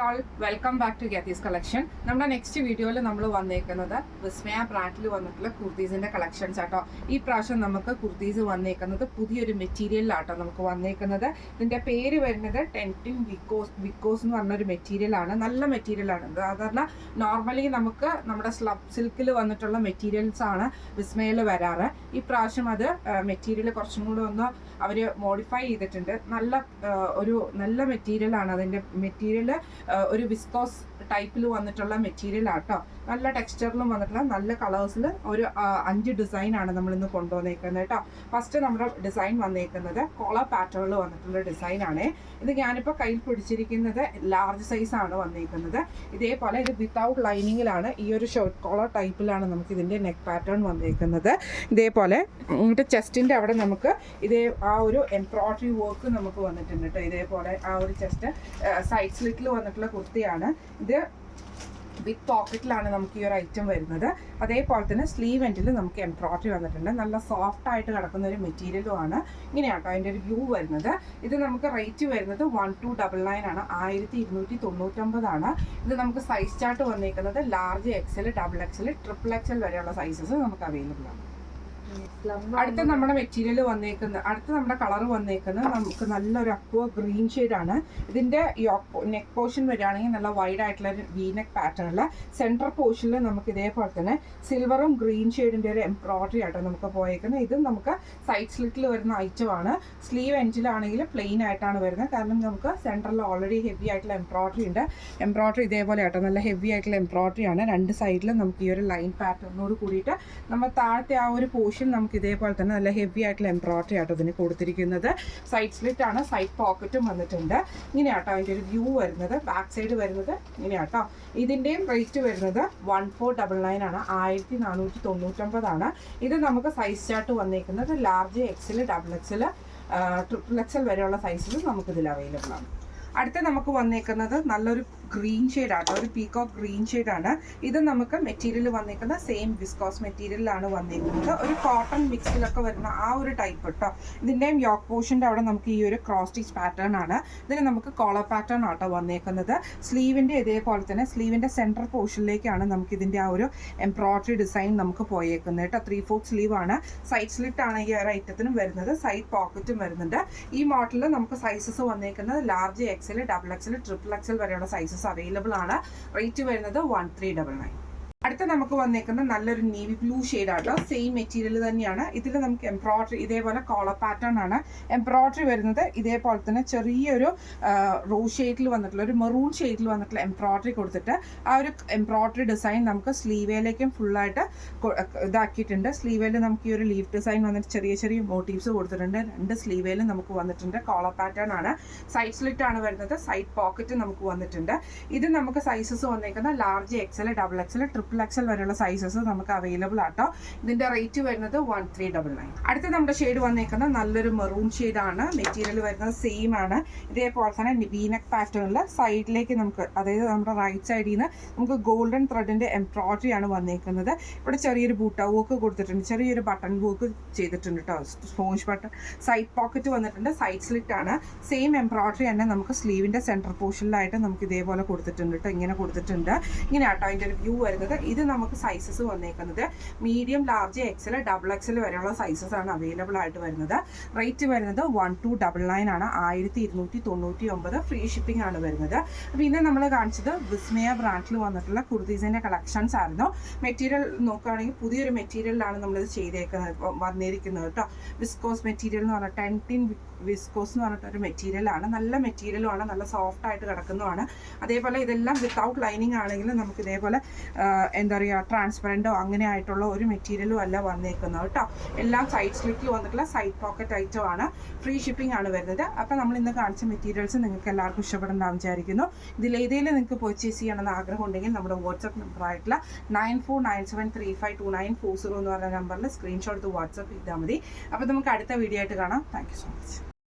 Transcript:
All welcome back to ഗെത്തീസ് collection. നമ്മുടെ next വീഡിയോയിൽ നമ്മൾ വന്നേക്കുന്നത് വിസ്മയ ബ്രാൻഡിൽ വന്നിട്ടുള്ള കുർത്തീസിന്റെ കളക്ഷൻസ് ആട്ടോ. ഈ പ്രാവശ്യം നമുക്ക് കുർത്തീസ് വന്നേക്കുന്നത് പുതിയൊരു മെറ്റീരിയലിലാട്ടോ നമുക്ക് വന്നേക്കുന്നത്. ഇതിന്റെ പേര് വരുന്നത് ടെൻറ്റിൻ വിക്കോസ് എന്ന് പറഞ്ഞൊരു മെറ്റീരിയലാണ്. നല്ല മെറ്റീരിയലാണ്. സാധാരണ നോർമലി നമുക്ക് നമ്മുടെ സ്ലബ് സിൽക്കിൽ വന്നിട്ടുള്ള മെറ്റീരിയൽസ് ആണ് വിസ്മയിൽ വരാറ്. ഈ പ്രാവശ്യം അത് മെറ്റീരിയൽ കുറച്ചും കൂടെ ഒന്ന് അവർ മോഡിഫൈ ചെയ്തിട്ടുണ്ട്. നല്ല മെറ്റീരിയലാണ്. അതിൻ്റെ മെറ്റീരിയൽ ഒരു വിസ്കോസ് ടൈപ്പിൽ വന്നിട്ടുള്ള മെറ്റീരിയൽ ആട്ടോ. നല്ല ടെക്സ്ചറിലും വന്നിട്ടുള്ള നല്ല കളേഴ്സിൽ ഒരു 5 ഡിസൈനാണ് നമ്മളിന്ന് കൊണ്ടുവന്നേക്കുന്നത് കേട്ടോ. ഫസ്റ്റ് നമ്മുടെ ഡിസൈൻ വന്നേക്കുന്നത് കോളർ പാറ്റേണിൽ വന്നിട്ടുള്ള ഡിസൈനാണ്. ഇത് ഞാനിപ്പോൾ കയ്യിൽ പിടിച്ചിരിക്കുന്നത് ലാർജ് സൈസാണ് വന്നേക്കുന്നത്. ഇതേപോലെ ഇത് വിത്തൗട്ട് ലൈനിങ്ങിലാണ്, ഈ ഒരു ഷോർട്ട് കോളർ ടൈപ്പിലാണ് നമുക്ക് ഇതിൻ്റെ നെക്ക് പാറ്റേൺ വന്നേക്കുന്നത്. ഇതേപോലെ ചെസ്റ്റിൻ്റെ അവിടെ നമുക്ക് ആ ഒരു എംബ്രോയിഡറി വർക്ക് നമുക്ക് വന്നിട്ടുണ്ട് കേട്ടോ. ഇതേപോലെ ആ ഒരു ചെസ്റ്റ് സൈഡ് സ്ലിറ്റിൽ വന്നിട്ടുള്ള കുർത്തിയാണ് ഇത്. വിത്ത് പോക്കറ്റിലാണ് നമുക്ക് ഈ ഒരു ഐറ്റം വരുന്നത്. അതേപോലെ തന്നെ സ്ലീവ് എൻഡിൽ നമുക്ക് എംബ്രോയിഡറി വന്നിട്ടുണ്ട്. നല്ല സോഫ്റ്റ് ആയിട്ട് കിടക്കുന്ന ഒരു മെറ്റീരിയലും ആണ്. ഇങ്ങനെയാട്ടോ അതിൻ്റെ ഒരു വ്യൂ വരുന്നത്. ഇത് നമുക്ക് റേറ്റ് വരുന്നത് 1299 ആണ്, 1299 ആണ്. ഇത് നമുക്ക് സൈസ് ചാർട്ട് വന്നേക്കുന്നത് large XL, double Excel, triple XL വരെയുള്ള സൈസസ് നമുക്ക് അവൈലബിൾ ആണ്. അടുത്ത നമ്മുടെ കളർ വന്നേക്കുന്നത് നമുക്ക് നല്ലൊരു അക്വ ഗ്രീൻ ഷെയ്ഡാണ്. ഇതിന്റെ നെക്ക് പോർഷൻ വരികയാണെങ്കിൽ നല്ല വൈഡ് ആയിട്ടുള്ള ഒരു വി നെക്ക് പാറ്റേണിൽ സെൻട്രൽ പോർഷനിൽ നമുക്ക് ഇതേപോലെ തന്നെ സിൽവറും ഗ്രീൻ ഷെയ്ഡിന്റെ ഒരു എംബ്രോയിഡറി ആയിട്ടോ നമുക്ക് പോയേക്കുന്നത്. ഇതും നമുക്ക് സൈഡ് സ്ലിറ്റിൽ വരുന്ന ഐറ്റമാണ്. സ്ലീവ് എൻഡിലാണെങ്കിൽ പ്ലെയിൻ ആയിട്ടാണ് വരുന്നത്. കാരണം നമുക്ക് സെൻട്രലിൽ ഓൾറെഡി ഹെവി ആയിട്ടുള്ള എംബ്രോയിഡറി ഉണ്ട്. എംബ്രോയിഡറി ഇതേപോലെ ആട്ടോ, നല്ല ഹെവി ആയിട്ടുള്ള എംബ്രോയിഡറി ആണ്. രണ്ട് സൈഡിലും നമുക്ക് ഈ ഒരു ലൈൻ പാറ്റേണിനോട് കൂടിയിട്ട് നമ്മൾ താഴത്തെ ആ ഒരു പോർഷൻ നമുക്ക് ഇതേപോലെ തന്നെ നല്ല ഹെവി ആയിട്ടുള്ള എംബ്രോയിഡറി ആട്ടോ ഇതിന് കൊടുത്തിരിക്കുന്നത്. സൈഡ് സ്ലിറ്റ് ആണ്, സൈഡ് പോക്കറ്റും വന്നിട്ടുണ്ട്. ഇങ്ങനെയാട്ടോ അതിൻ്റെ ഒരു വ്യൂ വരുന്നത്. ബാക്ക് സൈഡ് വരുന്നത് ഇങ്ങനെയാട്ടോ. ഇതിൻ്റെയും റേറ്റ് വരുന്നത് 1499 ആണ്, 1499 ആണ്. ഇത് നമുക്ക് സൈസ് ചാർട്ട് വന്നേക്കുന്നത് large XL, double Excel, triple XL വരെയുള്ള സൈസിൽ നമുക്കിതിൽ അവൈലബിൾ ആണ്. അടുത്ത നമുക്ക് വന്നേക്കുന്നത് നല്ലൊരു ഗ്രീൻ ഷെയ്ഡാട്ടോ, ഒരു പീകോക്ക് ഗ്രീൻ ഷെയ്ഡാണ്. ഇത് നമുക്ക് മെറ്റീരിയൽ വന്നേക്കുന്നത് സെയിം വിസ്കോസ് മെറ്റീരിയലിലാണ് വന്നേക്കുന്നത്. ഒരു കോട്ടൺ മിക്സിലൊക്കെ വരുന്ന ആ ഒരു ടൈപ്പ് കേട്ടോ. ഇതിൻ്റെയും യോക്ക് പോർഷൻ്റെ അവിടെ നമുക്ക് ഈ ഒരു ക്രോസ് സ്റ്റിച്ച് പാറ്റേൺ ആണ്. ഇതിന് നമുക്ക് കോളർ പാറ്റേൺ ആട്ടോ വന്നേക്കുന്നത്. സ്ലീവിൻ്റെ ഇതേപോലെ തന്നെ സ്ലീവിൻ്റെ സെൻട്രൽ പോർഷനിലേക്കാണ് നമുക്ക് ഇതിൻ്റെ ആ ഒരു എംബ്രോയിഡറി ഡിസൈൻ നമുക്ക് പോയേക്കുന്നത് കേട്ടോ. 3/4 സ്ലീവ് ആണ്. സൈഡ് സ്ലിറ്റ് ആണ് ഈ ഒരു ഐറ്റത്തിനും വരുന്നത്. സൈഡ് പോക്കറ്റും വരുന്നുണ്ട്. ഈ മോഡലിൽ നമുക്ക് സൈസസ് വന്നേക്കുന്നത് large XL, double Excel, triple XL വരെയുള്ള സൈസസ് അവൈലബിൾ ആണ്. റേറ്റ് വരുന്നത് 1399. അടുത്ത നമുക്ക് വന്നേക്കുന്ന നല്ലൊരു നേവി ബ്ലൂ ഷെയ്ഡ് ആട്ടോ. സെയിം മെറ്റീരിയൽ തന്നെയാണ്. ഇതിൽ നമുക്ക് എംബ്രോയിഡറി ഇതേപോലെ കോളർ പാറ്റേൺ ആണ്. എംബ്രോയിഡറി വരുന്നത് ഇതേപോലെ തന്നെ ചെറിയൊരു റോസ് ഷെയ്ഡിൽ വന്നിട്ടുള്ള ഒരു മെറൂൺ ഷെയ്ഡിൽ വന്നിട്ടുള്ള എംബ്രോയിഡറി കൊടുത്തിട്ട് ആ ഒരു എംബ്രോയിഡറി ഡിസൈൻ നമുക്ക് സ്ലീവേലേക്കും ഫുള്ളായിട്ട് ഇതാക്കിയിട്ടുണ്ട്. സ്ലീവേൽ നമുക്ക് ഈ ഒരു ലീഫ് ഡിസൈൻ വന്നിട്ട് ചെറിയ ചെറിയ മോട്ടീവ്സ് കൊടുത്തിട്ടുണ്ട്. രണ്ട് സ്ലീവേലും നമുക്ക് വന്നിട്ടുണ്ട്. കോളർ പാറ്റേൺ ആണ്. സൈഡ് സ്ലിറ്റ് ആണ് വരുന്നത്. സൈഡ് പോക്കറ്റ് നമുക്ക് വന്നിട്ടുണ്ട്. ഇത് നമുക്ക് സൈസസ് വന്നേക്കുന്ന large XL, double Excel, triple XL വരെയുള്ള സൈസസ് നമുക്ക് അവൈലബിൾ ആട്ടോ. ഇതിന്റെ റേറ്റ് വരുന്നത് 1399. അടുത്ത നമ്മുടെ ഷെയ്ഡ് വന്നേക്കുന്നത് നല്ലൊരു മെറൂൺ ഷെയ്ഡ് ആണ്. മെറ്റീരിയൽ വരുന്നത് സെയിം ആണ്. ഇതേപോലെ തന്നെ വീനക്ക് പാറ്റേണിൽ സൈഡിലേക്ക് നമുക്ക്, അതായത് നമ്മുടെ റൈറ്റ് സൈഡിൽ നിന്ന് നമുക്ക് ഗോൾഡൻ ത്രെഡിന്റെ എംബ്രോയിഡറി ആണ് വന്നേക്കുന്നത്. ഇവിടെ ചെറിയൊരു ബൂട്ട വർക്ക് കൊടുത്തിട്ടുണ്ട്. ചെറിയൊരു ബട്ടൺ വർക്ക് ചെയ്തിട്ടുണ്ട് കേട്ടോ, സ്പോഞ്ച് ബട്ടൺ. സൈഡ് പോക്കറ്റ് വന്നിട്ടുണ്ട്. സൈഡ് സ്ലിറ്റ് ആണ്. സെയിം എംബ്രോയിഡറി തന്നെ നമുക്ക് സ്ലീവിന്റെ സെൻട്രൽ പോർഷനിലായിട്ട് നമുക്ക് ഇതേപോലെ കൊടുത്തിട്ടുണ്ട് കേട്ടോ. ഇങ്ങനെ കൊടുത്തിട്ടുണ്ട്. ഇങ്ങനെ ആട്ടോ അതിൻ്റെ ഒരു വ്യൂ വരുന്നത്. ഇത് നമുക്ക് സൈസസ് വന്നേക്കുന്നത് medium, large, XL, double XL വരെയുള്ള സൈസസ് ആണ് അവൈലബിൾ ആയിട്ട് വരുന്നത്. റേറ്റ് വരുന്നത് 1299 ആണ്, 1299. ഫ്രീ ഷിപ്പിംഗ് ആണ് വരുന്നത്. പിന്നെ നമ്മൾ കാണിച്ചത് വിസ്മയ ബ്രാൻഡിൽ വന്നിട്ടുള്ള കുർത്തീസിന്റെ കളക്ഷൻസ് ആയിരുന്നു. മെറ്റീരിയൽ നോക്കുകയാണെങ്കിൽ പുതിയൊരു മെറ്റീരിയലാണ് നമ്മളിത് വന്നിരിക്കുന്നത് കേട്ടോ. വിസ്കോസ് മെറ്റീരിയൽ എന്ന് പറഞ്ഞാൽ ടെൻറ്റിൻ വിസ്കോസ് എന്ന് പറഞ്ഞിട്ടൊരു മെറ്റീരിയലാണ്. നല്ല മെറ്റീരിയലുമാണ്, നല്ല സോഫ്റ്റ് ആയിട്ട് കിടക്കുന്നതാണ്. അതേപോലെ ഇതെല്ലാം വിത്തൗട്ട് ലൈനിങ് ആണെങ്കിൽ നമുക്ക് ഇതേപോലെ എന്താ പറയുക, ട്രാൻസ്പെറൻറ്റോ അങ്ങനെ ആയിട്ടുള്ള ഒരു മെറ്റീരിയലും അല്ല വന്നേക്കുന്നത് കേട്ടോ. എല്ലാം സൈഡ് സ്ലിറ്റിൽ വന്നിട്ടുള്ള സൈഡ് പോക്കറ്റ് ഐറ്റം ആണ്. ഫ്രീ ഷിപ്പിംഗ് ആണ് വരുന്നത്. അപ്പോൾ നമ്മൾ ഇന്ന് കാണിച്ച മെറ്റീരിയൽസ് നിങ്ങൾക്ക് എല്ലാവർക്കും ഇഷ്ടപ്പെടുന്നുണ്ടാവും വിചാരിക്കുന്നു. ഇതിലേതെങ്കിലും നിങ്ങൾക്ക് പർച്ചേസ് ചെയ്യണമെന്ന് ആഗ്രഹം ഉണ്ടെങ്കിൽ നമ്മുടെ വാട്സപ്പ് നമ്പറായിട്ടുള്ള 9497352940 എന്ന് പറഞ്ഞ നമ്പറിൽ സ്ക്രീൻഷോട്ട് എടുത്ത് വാട്സപ്പ് ചെയ്താൽ മതി. അപ്പോൾ നമുക്ക് അടുത്ത വീഡിയോ ആയിട്ട് കാണാം. Thank you so much.